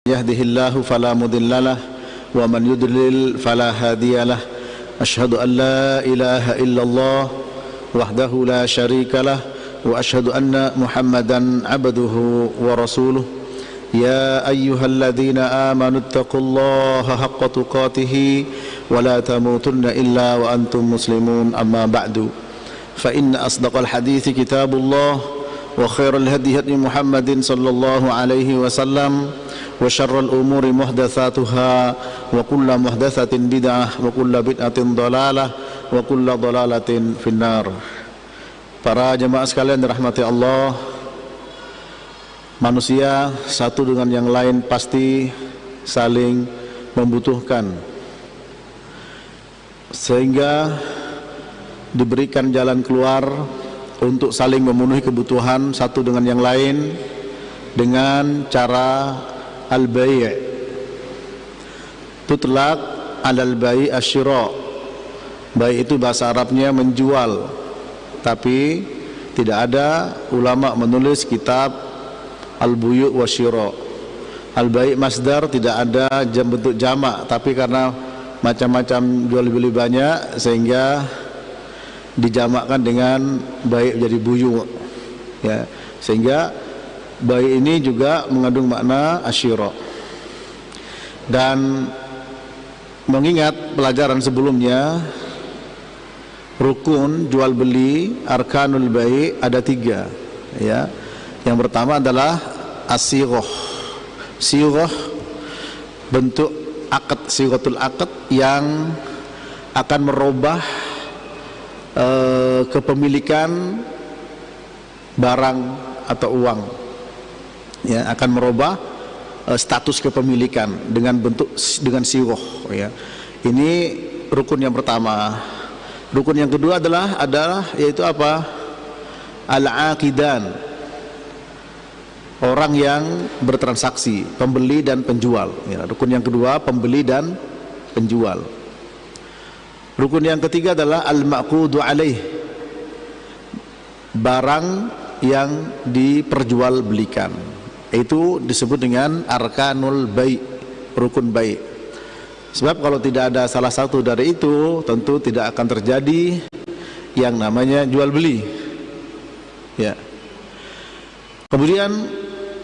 Yahdihillahu fala mudilla lah wa man yudlil fala hadiya lah. Asyhadu an la ilaha illallah wahdahu la syarika lah wa asyhadu anna Muhammadan abduhu wa rasuluh. Ya ayyuhalladzina amanu taqullaha haqqa tuqatih wa la tamutunna illa wa antum muslimun. Amma ba'du. Fa inna asdaqal hadithi kitabullah wa khairal hadi hadi Muhammadin sallallahu alaihi wasallam wa syarrul umuri muhdatsatuha wa kullu muhdatsatin bid'ah wa kullu bid'atin dhalalah wa kullu dhalalatin finnar. Para jemaah sekalian dirahmati Allah, manusia satu dengan yang lain pasti saling membutuhkan, sehingga diberikan jalan keluar untuk saling memenuhi kebutuhan satu dengan yang lain dengan cara al-bai'. Tutlaq alal bai' asyira'. Bai' itu bahasa Arabnya menjual, tapi tidak ada ulama menulis kitab al-buyu' wa syira'. Al-bai' masdar tidak ada bentuk jamak, tapi karena macam-macam jual beli banyak sehingga dijamakkan dengan bai' jadi buyu', ya, sehingga bai' ini juga mengandung makna asyira'. Dan mengingat pelajaran sebelumnya, rukun jual beli arkanul bai' ada 3, ya. Yang pertama adalah as-sighah. Sighah bentuk akad, sighatul akad yang akan merubah kepemilikan barang atau uang, ya, akan merubah status kepemilikan dengan bentuk, dengan sighah, ya. Ini rukun yang pertama. Rukun yang kedua adalah yaitu apa? Al-aqidan, orang yang bertransaksi, pembeli dan penjual, ya. Rukun yang kedua pembeli dan penjual. Rukun yang ketiga adalah al-ma'qudu alaih, barang yang diperjualbelikan. Itu disebut dengan arkanul bai', rukun bai'. Sebab kalau tidak ada salah satu dari itu, tentu tidak akan terjadi yang namanya jual beli, ya. Kemudian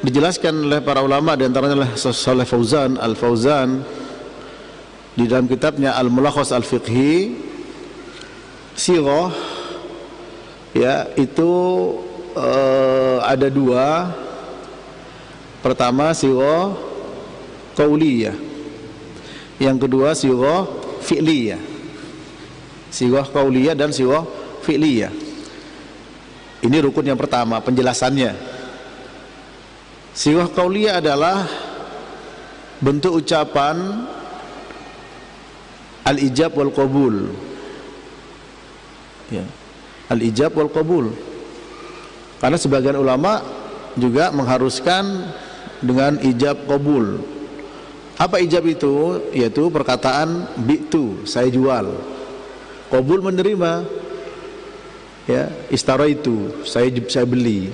dijelaskan oleh para ulama, di antaranya oleh Shalih Fauzan Al-Fauzan di dalam kitabnya Al-Mulakhas Al-Fiqhi, sighah, ya, itu ada 2. Pertama sighah qauliyah, yang kedua sighah fi'liyah. Sighah qauliyah dan sighah fi'liyah. Ini rukun yang pertama penjelasannya. Sighah qauliyah adalah bentuk ucapan al-ijab wal qabul, ya, al-ijab wal qabul. Karena sebagian ulama juga mengharuskan dengan ijab qabul. Apa ijab itu? Yaitu perkataan bi'tu, saya jual. Qabul menerima, ya, istaraitu, saya beli.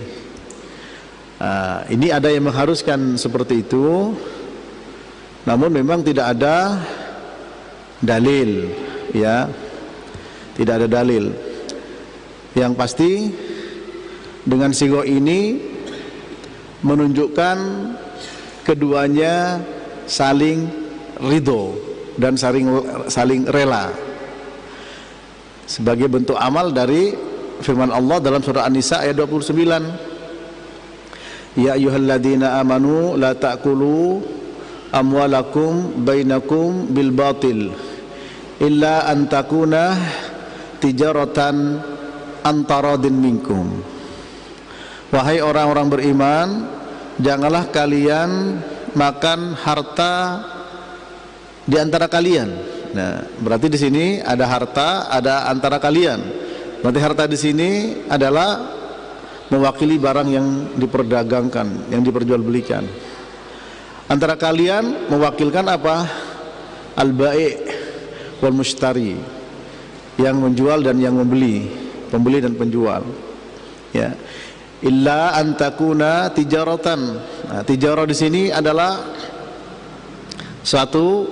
Ini ada yang mengharuskan seperti itu, namun memang tidak ada dalil, ya, tidak ada dalil. Yang pasti dengan sighah ini menunjukkan keduanya saling ridho dan saling rela sebagai bentuk amal dari firman Allah dalam surah An-Nisa ayat 29. Ya ayyuhalladzina amanu la ta'kulu amwalakum bainakum bil batil illa an takuna tijaratan antaradin minkum. Wahai orang-orang beriman, janganlah kalian makan harta di antara kalian. Nah, berarti di sini ada harta, ada antara kalian. Berarti harta di sini adalah mewakili barang yang diperdagangkan, yang diperjualbelikan. Antara kalian mewakilkan apa? Al-bai' wal mushtari, yang menjual dan yang membeli, pembeli dan penjual, ya. Illa antakuna tijaratan. Nah, tijarah di sini adalah suatu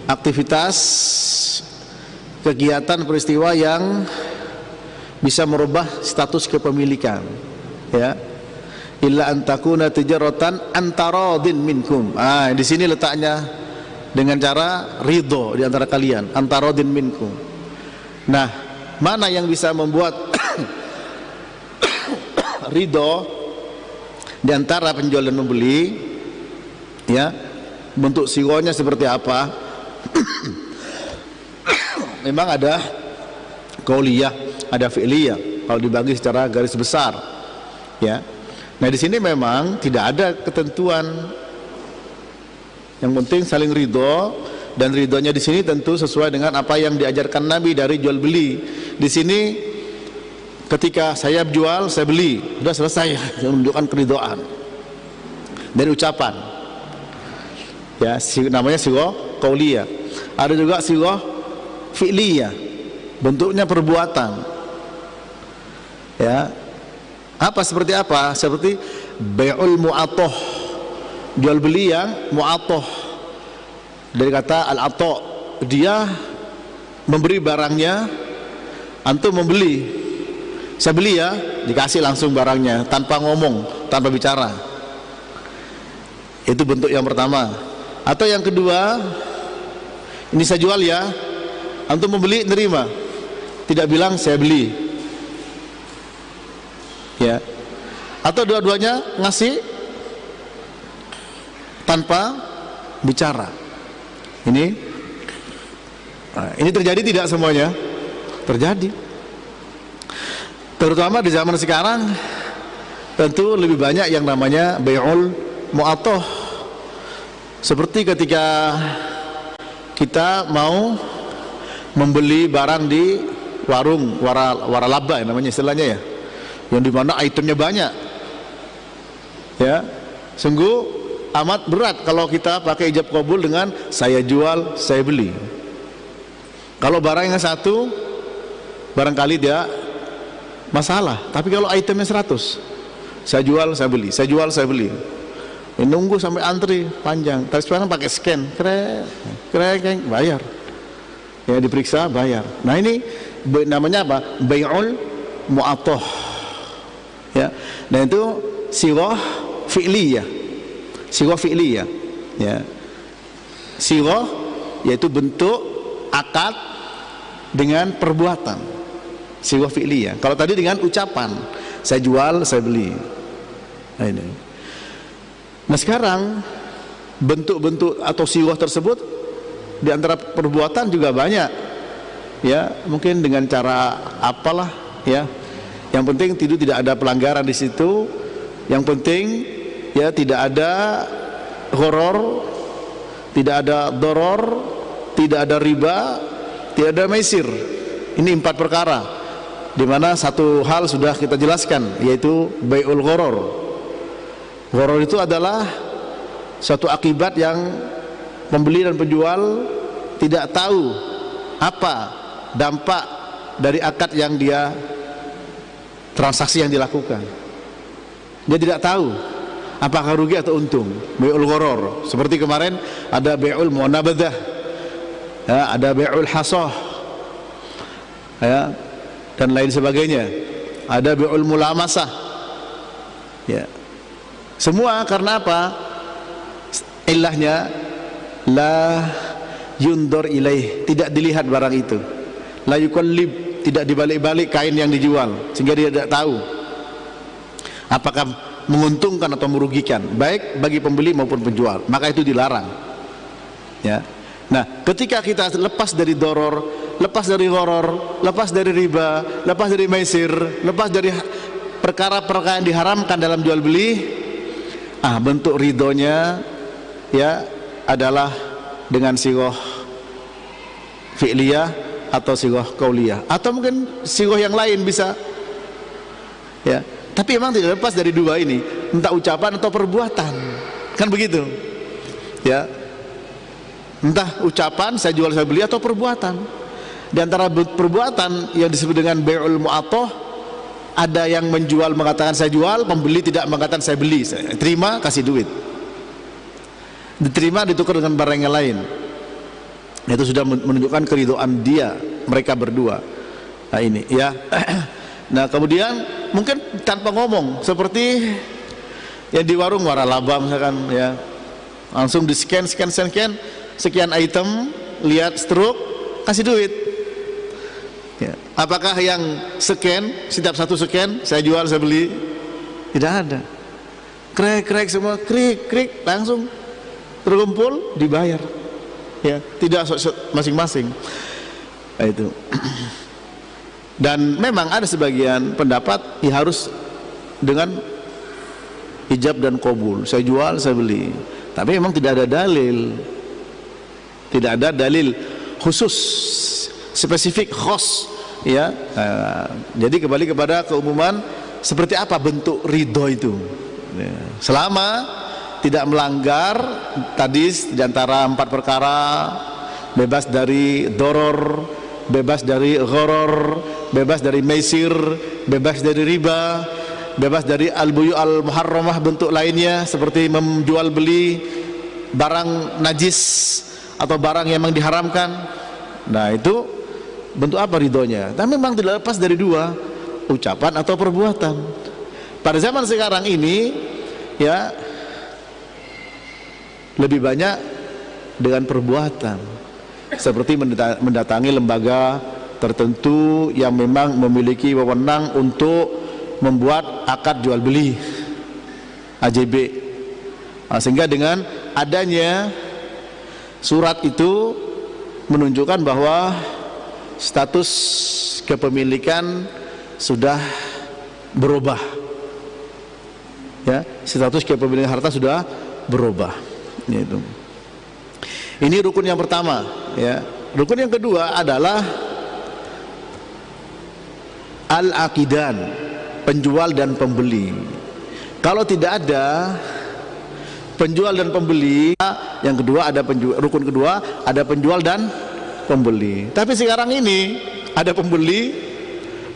aktivitas, kegiatan, peristiwa yang bisa merubah status kepemilikan, ya. Illa an takuna tijaratan antaradin minkum. Di sini letaknya dengan cara ridho di antara kalian, antaradin minkum. Nah, mana yang bisa membuat ridho di antara penjual dan pembeli, ya, bentuk sigonya seperti apa? Memang ada qauliyah, ada fi'liyah kalau dibagi secara garis besar, ya. Nah, di sini memang tidak ada ketentuan. Yang penting saling ridho, dan ridhonya di sini tentu sesuai dengan apa yang diajarkan Nabi dari jual beli. Di sini ketika saya jual, saya beli, sudah selesai, menunjukkan keridhaan dari ucapan. Ya, namanya sighah qauliyah. Ada juga sighah fi'liyah, bentuknya perbuatan. Ya. Apa seperti apa? Seperti bai'ul mu'atoh, jual beli yang mu'atoh, dari kata al-ato, dia memberi barangnya, antum membeli, saya beli ya, dikasih langsung barangnya tanpa ngomong, tanpa bicara. Itu bentuk yang pertama. Atau yang kedua, ini saya jual ya, antum membeli, nerima, tidak bilang saya beli, ya. Atau dua-duanya ngasih tanpa bicara. Ini terjadi tidak semuanya? Terjadi. Terutama di zaman sekarang tentu lebih banyak yang namanya bai'ul mu'atoh. Seperti ketika kita mau membeli barang di warung waralaba, namanya istilahnya, ya, yang dimana itemnya banyak, ya. Sungguh amat berat kalau kita pakai ijab qabul dengan saya jual, saya beli. Kalau barangnya satu, barangkali dia masalah. Tapi kalau itemnya 100, saya jual, saya beli, saya jual, saya beli, nunggu sampai antri panjang. Tapi sekarang pakai scan, krek, bayar, ya, diperiksa, bayar. Nah, ini namanya apa? Bai'ul mu'atoh, ya. Nah, itu sighah fi'liyah, sighah fi'liyah, ya. Sighah yaitu bentuk akad dengan perbuatan, sighah fi'liyah. Kalau tadi dengan ucapan, saya jual, saya beli. Nah, ini. Nah, sekarang bentuk-bentuk atau sighah tersebut di antara perbuatan juga banyak, ya. Mungkin dengan cara apalah, ya. Yang penting tidak ada pelanggaran di situ. Yang penting, ya, tidak ada gharar, tidak ada doror, tidak ada riba, tidak ada maisir. Ini 4 perkara, di mana satu hal sudah kita jelaskan, yaitu bai'ul gharar. Gharar itu adalah suatu akibat yang pembeli dan penjual tidak tahu apa dampak dari akad yang dia, transaksi yang dilakukan. Dia tidak tahu apakah rugi atau untung, bai'ul gharar. Seperti kemarin ada bai'ul munabadah, ya, ada bai'ul hasah, ya, dan lain sebagainya. Ada bai'ul mulamasah, ya. Semua karena apa? Ilahnya la yundor ilaih, tidak dilihat barang itu. La yuqallib, tidak dibalik-balik kain yang dijual, sehingga dia tidak tahu apakah menguntungkan atau merugikan, baik bagi pembeli maupun penjual. Maka itu dilarang, ya. Nah, ketika kita lepas dari doror, lepas dari gharar, lepas dari riba, lepas dari maisir, lepas dari perkara-perkara yang diharamkan dalam jual beli, bentuk ridhonya, ya, adalah dengan sighah fi'liyah atau sighah qauliyah, atau mungkin sighah yang lain bisa, ya. Tapi memang tidak lepas dari dua ini, entah ucapan atau perbuatan, kan begitu, ya. Entah ucapan saya jual saya beli, atau perbuatan. Di antara perbuatan yang disebut dengan bai'ul mu'atoh, ada yang menjual mengatakan saya jual, pembeli tidak mengatakan saya beli, saya terima, kasih duit. diterima, ditukar dengan barang yang lain. Itu sudah menunjukkan keridhaan dia, mereka berdua. Nah ini ya. Nah kemudian mungkin tanpa ngomong, seperti yang di warung waralaba misalkan ya, langsung di scan sekian item, lihat stroke, kasih duit ya. Apakah yang scan setiap satu scan saya jual, saya beli? Tidak ada. Krek semua, krik langsung terkumpul dibayar ya, tidak masing-masing. Nah, itu. Dan memang ada sebagian pendapat ya harus dengan ijab dan qabul, saya jual, saya beli. Tapi memang tidak ada dalil, tidak ada dalil khusus, spesifik, khos ya. Jadi kembali kepada keumuman, seperti apa bentuk ridho itu ya. Selama tidak melanggar tadi di antara 4 perkara, bebas dari doror, bebas dari gharar, bebas dari maisir, bebas dari riba, bebas dari al-buyu al-muharramah, bentuk lainnya seperti menjual beli barang najis atau barang yang memang diharamkan. Nah itu bentuk apa ridhonya? Tapi memang tidak lepas dari 2, ucapan atau perbuatan. Pada zaman sekarang ini ya lebih banyak dengan perbuatan, seperti mendatangi lembaga tertentu yang memang memiliki wewenang untuk membuat akad jual beli AJB. Sehingga dengan adanya surat itu menunjukkan bahwa status kepemilikan sudah berubah ya, status kepemilikan harta sudah berubah itu. Ini rukun yang pertama ya. Rukun yang kedua adalah al-aqidan, penjual dan pembeli. Kalau tidak ada penjual dan pembeli, yang kedua ada rukun kedua ada penjual dan pembeli. Tapi sekarang ini ada pembeli,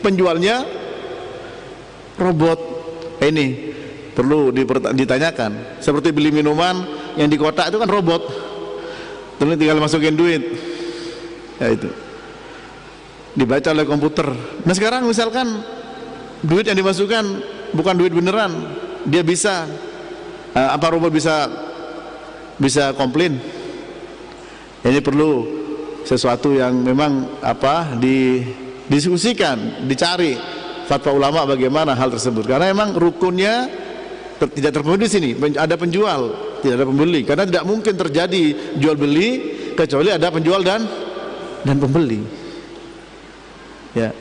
penjualnya robot. Ini perlu ditanyakan. Seperti beli minuman yang di kotak itu kan robot, terus tinggal masukin duit ya, itu dibaca oleh komputer. Nah sekarang misalkan duit yang dimasukkan bukan duit beneran, dia bisa apa robot bisa komplain. Ini perlu sesuatu yang memang didiskusikan, dicari fatwa ulama bagaimana hal tersebut, karena memang rukunnya tidak terpenuhi di sini. Ada penjual, tidak ada pembeli, karena tidak mungkin terjadi jual beli kecuali ada penjual dan pembeli ya.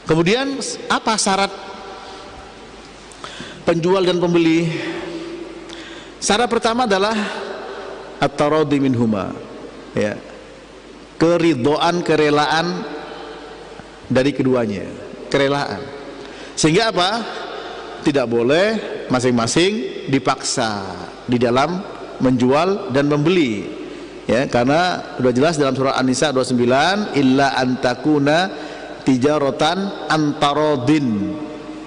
Kemudian apa syarat penjual dan pembeli? Syarat pertama adalah at-taradhi minhuma ya, keridhaan, kerelaan dari keduanya, kerelaan. Sehingga apa? Tidak boleh masing-masing dipaksa di dalam menjual dan membeli ya, karena sudah jelas dalam surah An-Nisa 29, illa antakuna tijaratan antarodin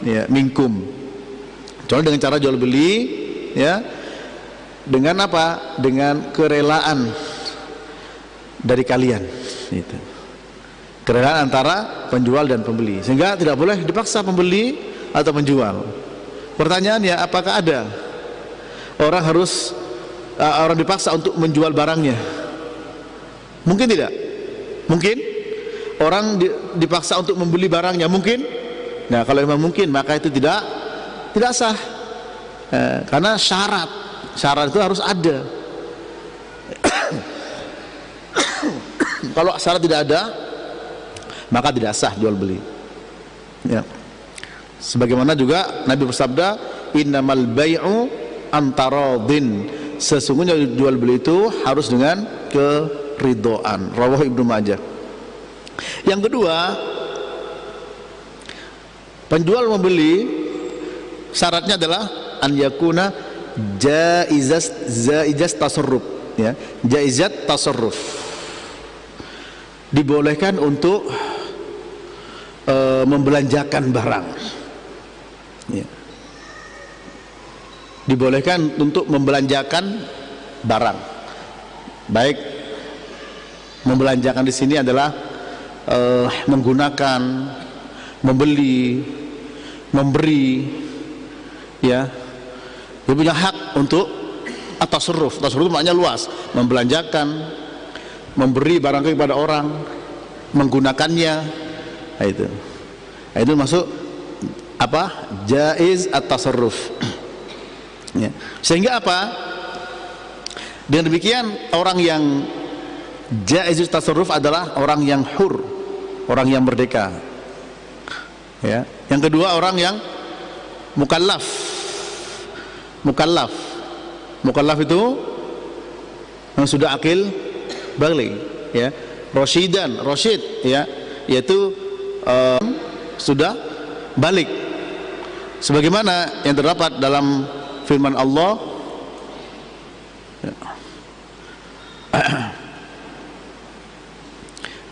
ya, minkum. Soalnya dengan cara jual beli ya, dengan apa? Dengan kerelaan dari kalian itu. Kerelaan antara penjual dan pembeli, sehingga tidak boleh dipaksa pembeli atau penjual. Pertanyaannya, apakah ada orang dipaksa untuk menjual barangnya? Mungkin tidak. Mungkin orang dipaksa untuk membeli barangnya, mungkin. Nah kalau memang mungkin, maka itu tidak sah karena syarat itu harus ada. Kalau syarat tidak ada, maka tidak sah jual beli ya. Sebagaimana juga Nabi bersabda, innamal bai'u antaradin, sesungguhnya jual beli itu harus dengan keridhaan. Rawahu Ibnu Majah. Yang kedua, penjual membeli syaratnya adalah an yakuna jaizat tasarruf ya, jaizat tasarruf, dibolehkan untuk membelanjakan barang ya. Dibolehkan untuk membelanjakan barang. Baik membelanjakan di sini adalah menggunakan, membeli, memberi, ya. Dia punya hak untuk at-tasarruf. Tasarruf maknanya luas, membelanjakan, memberi barang kepada orang, menggunakannya. Nah, itu masuk apa? Jaiz at-tasarruf. Ya. Sehingga apa? Dengan demikian orang yang jaiz at-tasarruf adalah orang yang hur, orang yang merdeka. Ya. Yang kedua orang yang mukallaf. Mukallaf itu yang sudah akil baligh, ya. Rasyid, ya, yaitu sudah balik. Sebagaimana yang terdapat dalam firman Allah, ya,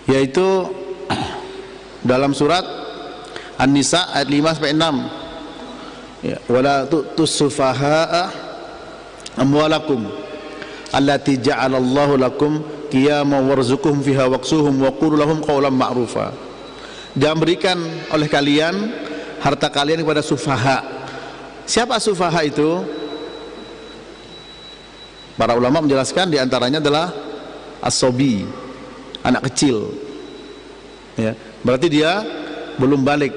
yaitu dalam surat An-Nisa ayat 5 sampai 6. Ya, wala tu'tus sufaha'a amwalakum allati ja'alallahu lakum qiyaman warzuqhum fiha waqsuhum wa qulu lahum qawlan ma'rufa. Jangan berikan oleh kalian harta kalian kepada sufaha. Siapa sufaha itu? Para ulama menjelaskan di antaranya adalah as-sobi, anak kecil. Ya, berarti dia belum balik.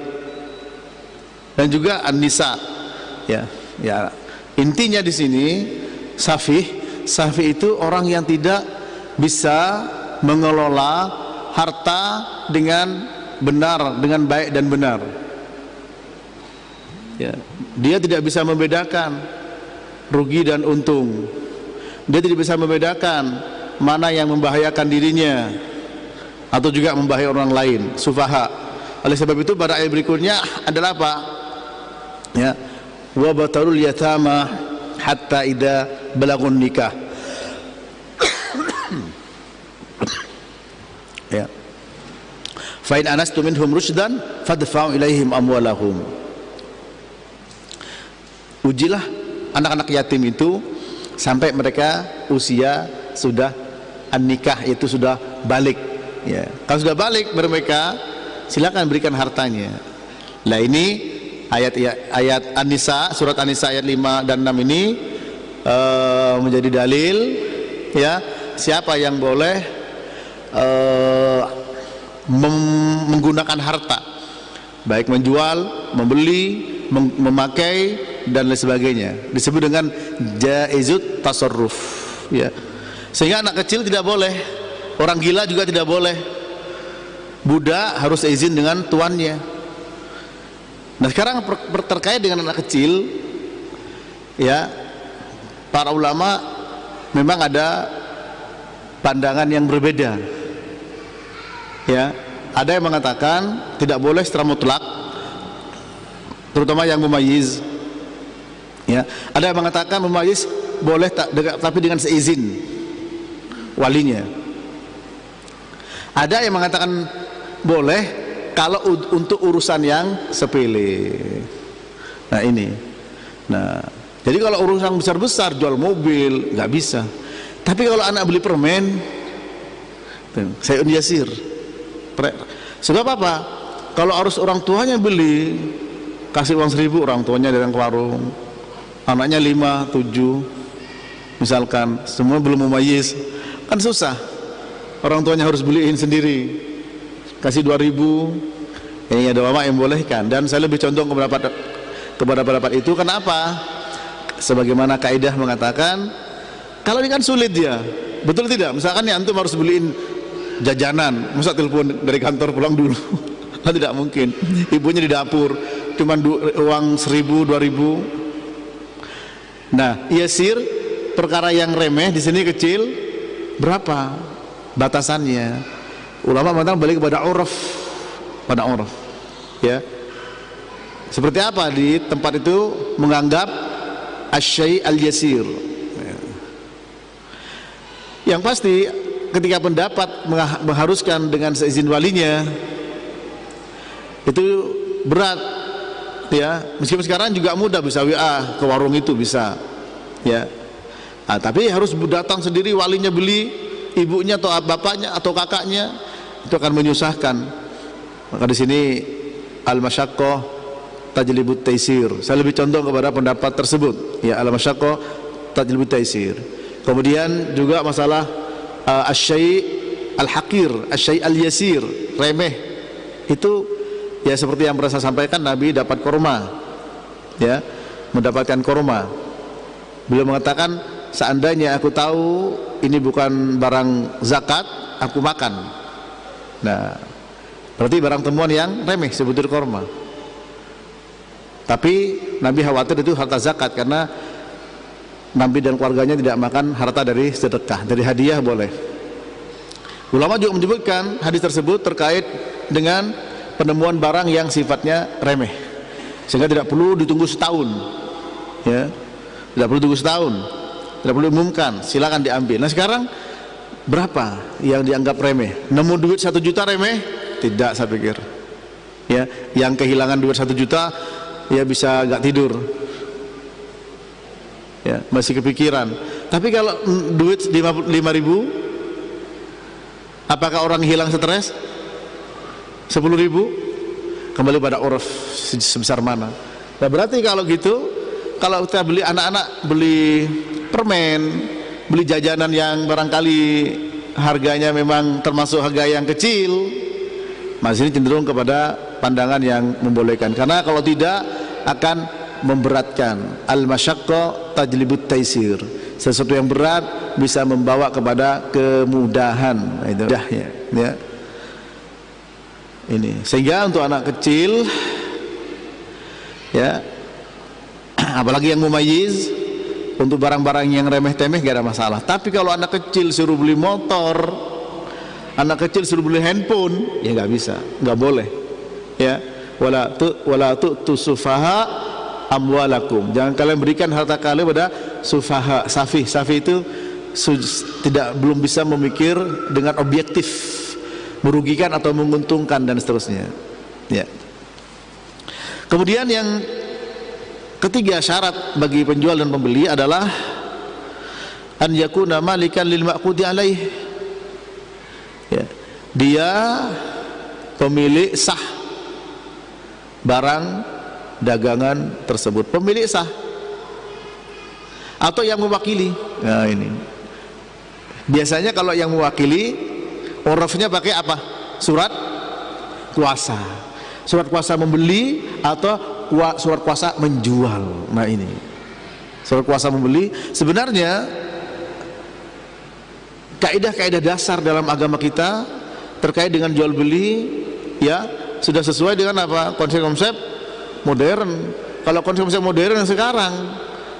Dan juga an-nisa. Ya, intinya di sini safih itu orang yang tidak bisa mengelola harta dengan benar, dengan baik dan benar. Ya, dia tidak bisa membedakan rugi dan untung. Dia tidak bisa membedakan mana yang membahayakan dirinya atau juga membahayakan orang lain, sufaha. Oleh sebab itu pada ayat berikutnya adalah apa? Ya, wa batarul yatama hatta idza balagun nikah. Ya, fa in anastu minhum rusydan fadfa'u ilaihim amwalahum. Ujilah anak-anak yatim itu sampai mereka usia sudah an-nikah, itu sudah balik, ya. Kalau sudah balik mereka, silakan berikan hartanya. Nah, ini ayat An-Nisa, surat An-Nisa ayat 5 dan 6 ini menjadi dalil, ya, siapa yang boleh menggunakan harta, baik menjual, membeli, memakai dan lain sebagainya, disebut dengan jaizut tasarruf, ya. Sehingga anak kecil tidak boleh, orang gila juga tidak boleh, budak harus izin dengan tuannya. Nah, sekarang terkait dengan anak kecil, ya, para ulama memang ada pandangan yang berbeda. Ya, ada yang mengatakan tidak boleh secara mutlak, terutama yang mumayyiz. Ya, ada yang mengatakan mumayyiz boleh tapi dengan seizin walinya. Ada yang mengatakan boleh kalau untuk urusan yang sepele. Nah, ini. Nah, jadi kalau urusan besar-besar, jual mobil, nggak bisa. Tapi kalau anak beli permen, sayun yasir. Sebab apa? Kalau harus orang tuanya beli, kasih uang 1.000, orang tuanya datang ke warung, anaknya 5, 7, misalkan, semua belum mumayyiz, kan susah. Orang tuanya harus beliin sendiri, kasih 2.000. Ini ada ulama yang bolehkan, dan saya lebih condong kepada pendapat itu. Kenapa? Sebagaimana kaidah mengatakan, kalau ini kan sulit dia, betul tidak? Misalkan ya antum harus beliin jajanan, masa telepon dari kantor pulang dulu? Kan tidak mungkin. Ibunya di dapur, cuman uang 1.000, 2.000. Nah, yasir, perkara yang remeh di sini kecil, berapa batasannya? Ulama mengatakan balik kepada uruf, pada uruf, ya. Seperti apa di tempat itu menganggap asyai al-yasir. Yang pasti ketika pendapat mengharuskan dengan seizin walinya, itu berat, ya. Meskipun sekarang juga mudah, bisa WA ke warung itu bisa, ya. Tapi harus datang sendiri walinya beli, ibunya atau bapaknya atau kakaknya, itu akan menyusahkan. Maka di sini al-masyaqqah tajlibut taisir. Saya lebih condong kepada pendapat tersebut. Ya, al-masyaqqah tajlibut taisir. Kemudian juga masalah asy-syai' al-haqir, asy-syai' al-yasir, remeh. Itu ya seperti yang pernah saya sampaikan, Nabi dapat kurma, ya, mendapatkan kurma. Beliau mengatakan, seandainya aku tahu ini bukan barang zakat, aku makan. Nah, berarti barang temuan yang remeh sebutir kurma. Tapi Nabi khawatir itu harta zakat, karena Nabi dan keluarganya tidak makan harta dari sedekah, dari hadiah boleh. Ulama juga menyebutkan hadis tersebut terkait dengan penemuan barang yang sifatnya remeh, sehingga tidak perlu ditunggu setahun, ya, tidak perlu tunggu setahun, tidak perlu diumumkan, silakan diambil. Nah sekarang berapa yang dianggap remeh? Nemu duit 1 juta remeh? Tidak, saya pikir. Ya, yang kehilangan duit 1 juta ya bisa nggak tidur, ya, masih kepikiran. Tapi kalau duit 5.000, apakah orang hilang stres? 10.000, kembali pada uruf sebesar mana. Nah berarti kalau gitu, kalau kita beli, anak-anak beli permen, beli jajanan yang barangkali harganya memang termasuk harga yang kecil, masih cenderung kepada pandangan yang membolehkan. Karena kalau tidak akan memberatkan. Al-masyaqqah tajlibut taisir. Sesuatu yang berat bisa membawa kepada kemudahan. Itu ya. Ini sehingga untuk anak kecil, ya, apalagi yang mumayyiz, untuk barang-barang yang remeh-temeh gak ada masalah. Tapi kalau anak kecil suruh beli motor, anak kecil suruh beli handphone, ya nggak bisa, nggak boleh, ya. Wala tu'tu sufaha amwalakum, jangan kalian berikan harta kalian pada sufaha. Safi itu belum bisa memikir dengan objektif, merugikan atau menguntungkan dan seterusnya, ya. Kemudian yang ketiga syarat bagi penjual dan pembeli adalah an yakuna malikan lil ma'qudi alaih, ya, dia pemilik sah barang dagangan tersebut, pemilik sah atau yang mewakili. Nah ini biasanya kalau yang mewakili urufnya pakai apa? Surat kuasa. Surat kuasa membeli atau surat kuasa menjual. Nah ini surat kuasa membeli. Sebenarnya kaidah-kaidah dasar dalam agama kita terkait dengan jual beli, ya, sudah sesuai dengan apa? Konsep-konsep modern. Kalau konsep-konsep modern sekarang,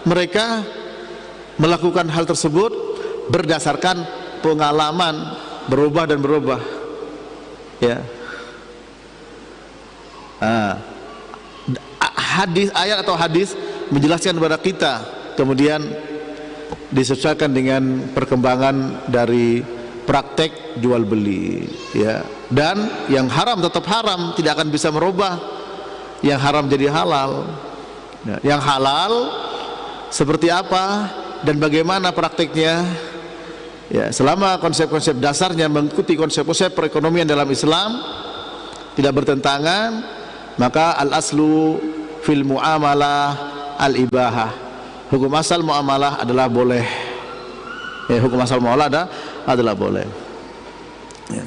mereka melakukan hal tersebut berdasarkan pengalaman, berubah dan berubah, ya. Hadis, ayat atau hadis menjelaskan kepada kita, kemudian disesuaikan dengan perkembangan dari praktek jual beli, ya. Dan yang haram tetap haram, tidak akan bisa merubah yang haram jadi halal, ya. Yang halal seperti apa dan bagaimana prakteknya, ya, selama konsep-konsep dasarnya mengikuti konsep-konsep perekonomian dalam Islam, tidak bertentangan, maka al-aslu fil muamalah al-ibahah. Hukum asal muamalah adalah boleh, ya, hukum asal muamalah adalah boleh, ya.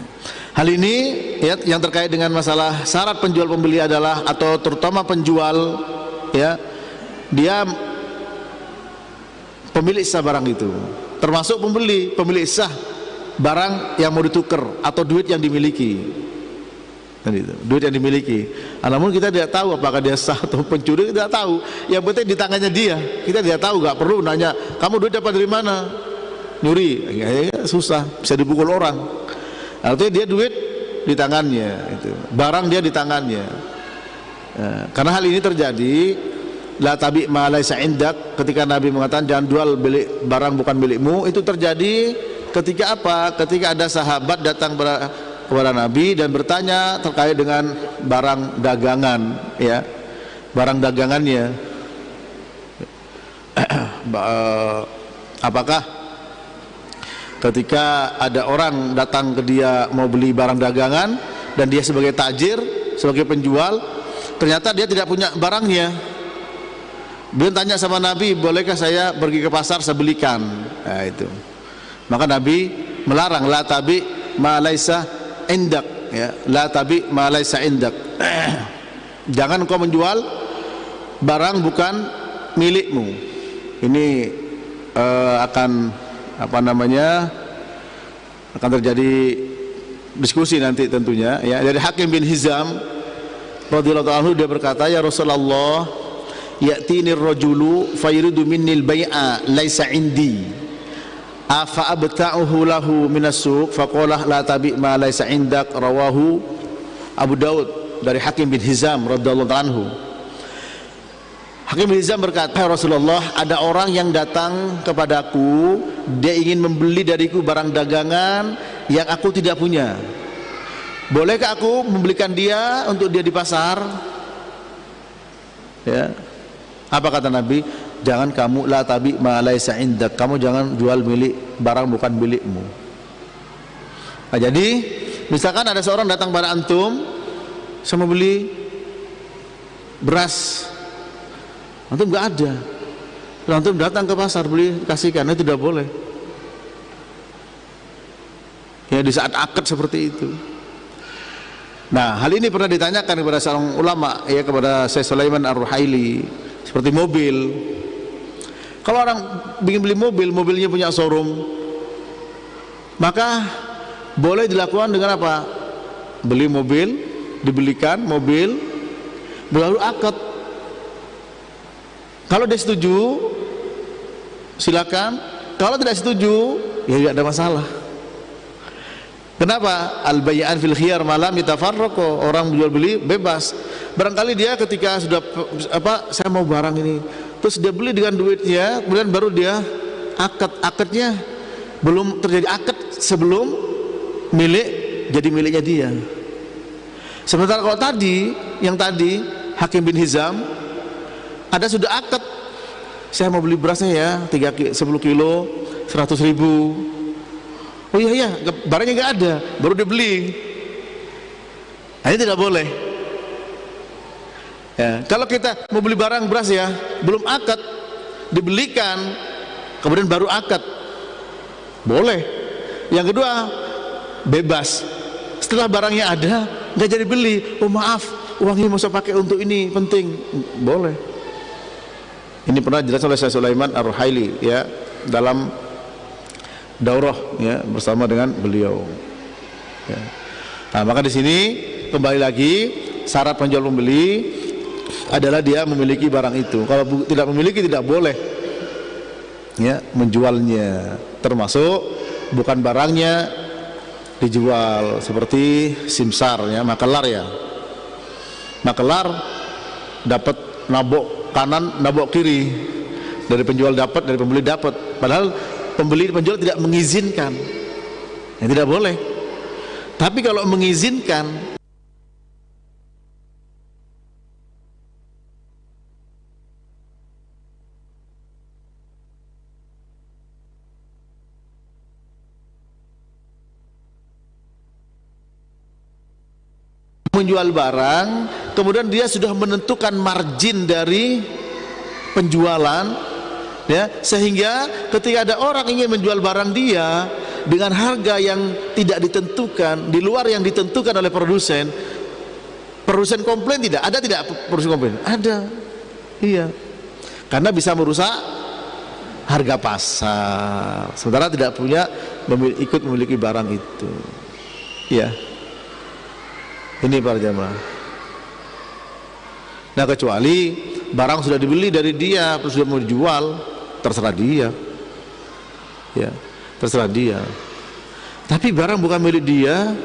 Hal ini, ya, yang terkait dengan masalah syarat penjual pembeli adalah, atau terutama penjual, ya, dia pemilik sah barang itu, termasuk pemilik sah barang yang mau ditukar atau duit yang dimiliki, kan itu, duit yang dimiliki. Namun kita tidak tahu apakah dia sah atau pencuri, tidak tahu. Yang penting di tangannya dia, kita tidak tahu, nggak perlu nanya kamu duit dapat dari mana, nyuri, ya, susah, bisa dipukul orang. Artinya dia duit di tangannya, itu barang dia di tangannya. Karena hal ini terjadi, la tabi' ma laysa indak, ketika Nabi mengatakan jangan jual barang bukan milikmu, itu terjadi ketika apa? Ketika ada sahabat datang kepada Nabi dan bertanya terkait dengan barang dagangan, ya, barang dagangannya. Apakah ketika ada orang datang ke dia mau beli barang dagangan dan dia sebagai tajir, sebagai penjual, ternyata dia tidak punya barangnya, dia tanya sama Nabi, bolehkah saya pergi ke pasar, saya belikan? Nah, itu. Maka Nabi melarang, la tabi ma laisa indak, ya, la tabi ma laisa indak. Jangan kau menjual barang bukan milikmu. Ini akan akan terjadi diskusi nanti tentunya, ya. Dari Hakim bin Hizam radhiyallahu anhu, dia berkata, ya Rasulullah, ya'tinir rajulu fayuridu minnil bai'a laisa indi afa abta'uhu lahu minas suq faqala la tabi' ma laisa indak. Rawahu Abu Daud dari Hakim bin Hizam radhiyallahu anhu. Hakim bin Hizam berkata, ya Rasulullah, ada orang yang datang kepadaku, dia ingin membeli dariku barang dagangan yang aku tidak punya. Bolehkah aku membelikan dia untuk dia di pasar? Ya. Apa kata Nabi? Jangan kamu, la tabi ma laisa indak, kamu jangan jual milik barang bukan milikmu. Nah, jadi misalkan ada seorang datang pada antum, saya mau beli beras, antum nggak ada, lalu antum datang ke pasar beli, kasihkan, itu tidak boleh. Ya, di saat akad seperti itu. Nah, hal ini pernah ditanyakan kepada seorang ulama, ya, kepada Syekh Sulaiman Ar-Ruhaili. Seperti mobil, kalau orang ingin beli mobil, mobilnya punya showroom, maka boleh dilakukan dengan apa? Beli mobil, dibelikan mobil, lalu akad. Kalau dia setuju, silakan. Kalau tidak setuju, ya tidak ada masalah. Kenapa? Al-bay'an fil khiyar malam yatafarraqu, orang jual beli bebas. Barangkali dia ketika sudah saya mau barang ini, terus dia beli dengan duitnya, kemudian baru dia akadnya belum terjadi akad sebelum jadi miliknya dia. Sementara kalau yang tadi Hakim bin Hizam ada sudah akad, saya mau beli berasnya ya 10 kilo 100.000. Oh iya, barangnya nggak ada, baru dibeli. Nah, ini tidak boleh. Ya, kalau kita mau beli barang beras ya, belum akad, dibelikan, kemudian baru akad, boleh. Yang kedua, bebas. Setelah barangnya ada, nggak jadi beli. Oh maaf, uang ini mau saya pakai untuk ini, penting, boleh. Ini pernah dijelaskan oleh Syekh Sulaiman Ar-Ruhaili, ya, dalam daurah, ya, bersama dengan beliau, ya. Nah, maka di sini kembali lagi syarat penjual pembeli adalah dia memiliki barang itu. Kalau tidak memiliki, tidak boleh, ya, menjualnya, termasuk bukan barangnya dijual, seperti simsar, ya, makelar, ya. Makelar dapat nabok kanan, nabok kiri, dari penjual dapat, dari pembeli dapat, padahal penjual tidak mengizinkan, ya, tidak boleh. Tapi kalau mengizinkan, menjual barang, kemudian dia sudah menentukan margin dari penjualan, ya, sehingga ketika ada orang ingin menjual barang dia dengan harga yang tidak ditentukan, di luar yang ditentukan oleh produsen komplain tidak? Ada tidak produsen komplain? Ada, iya, karena bisa merusak harga pasar, sementara tidak punya ikut memiliki barang itu, ya. Ini para jamaah. Nah, kecuali barang sudah dibeli dari dia, terus sudah mau dijual, terserah dia, ya, terserah dia. Tapi barang bukan milik dia,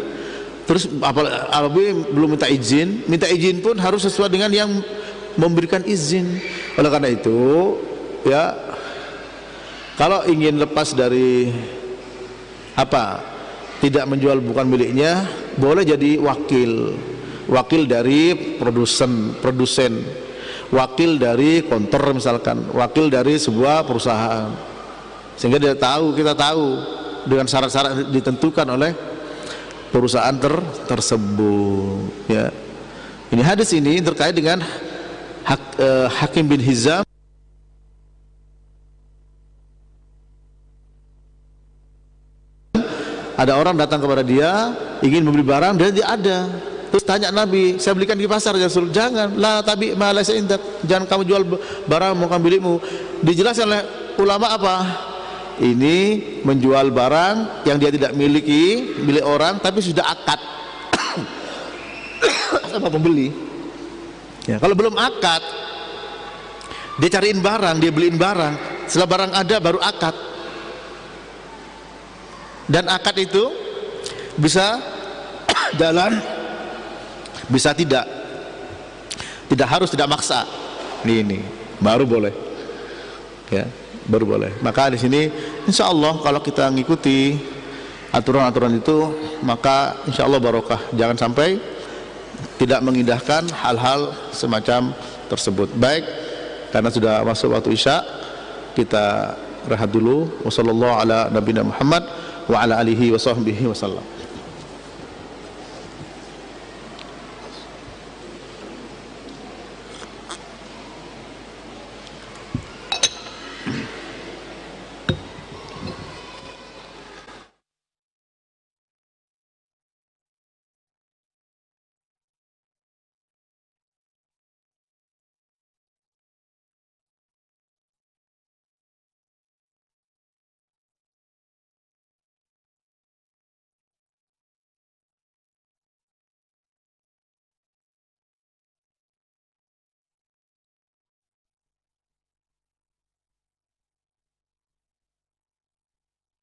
terus apalagi belum minta izin pun harus sesuai dengan yang memberikan izin. Oleh karena itu, ya, kalau ingin lepas dari tidak menjual bukan miliknya, boleh jadi wakil dari produsen, wakil dari konter, misalkan wakil dari sebuah perusahaan, sehingga dia tahu, kita tahu dengan syarat-syarat ditentukan oleh perusahaan tersebut. Ya, ini hadis ini terkait dengan Hakim bin Hizam. Ada orang datang kepada dia ingin membeli barang dan dia ada. Terus tanya Nabi, saya belikan di pasar ya Rasul. Jangan, la tabi ma laysa indak. Jangan kamu jual barang bukan milikmu. Dijelaskan oleh ulama apa? Ini menjual barang yang dia tidak miliki, milik orang tapi sudah akad sama pembeli. Ya, kalau belum akad, dia cariin barang, dia beliin barang. Setelah barang ada baru akad. Dan akad itu bisa jalan, bisa tidak harus, tidak maksa. Ini baru boleh, ya, baru boleh. Maka di sini, insya Allah kalau kita ngikuti aturan-aturan itu, maka insya Allah barokah. Jangan sampai tidak mengindahkan hal-hal semacam tersebut. Baik, karena sudah masuk waktu Isya, kita rehat dulu. Wassallallahu ala nabiyina Muhammad wa ala alihi wa sahbihi wasallam.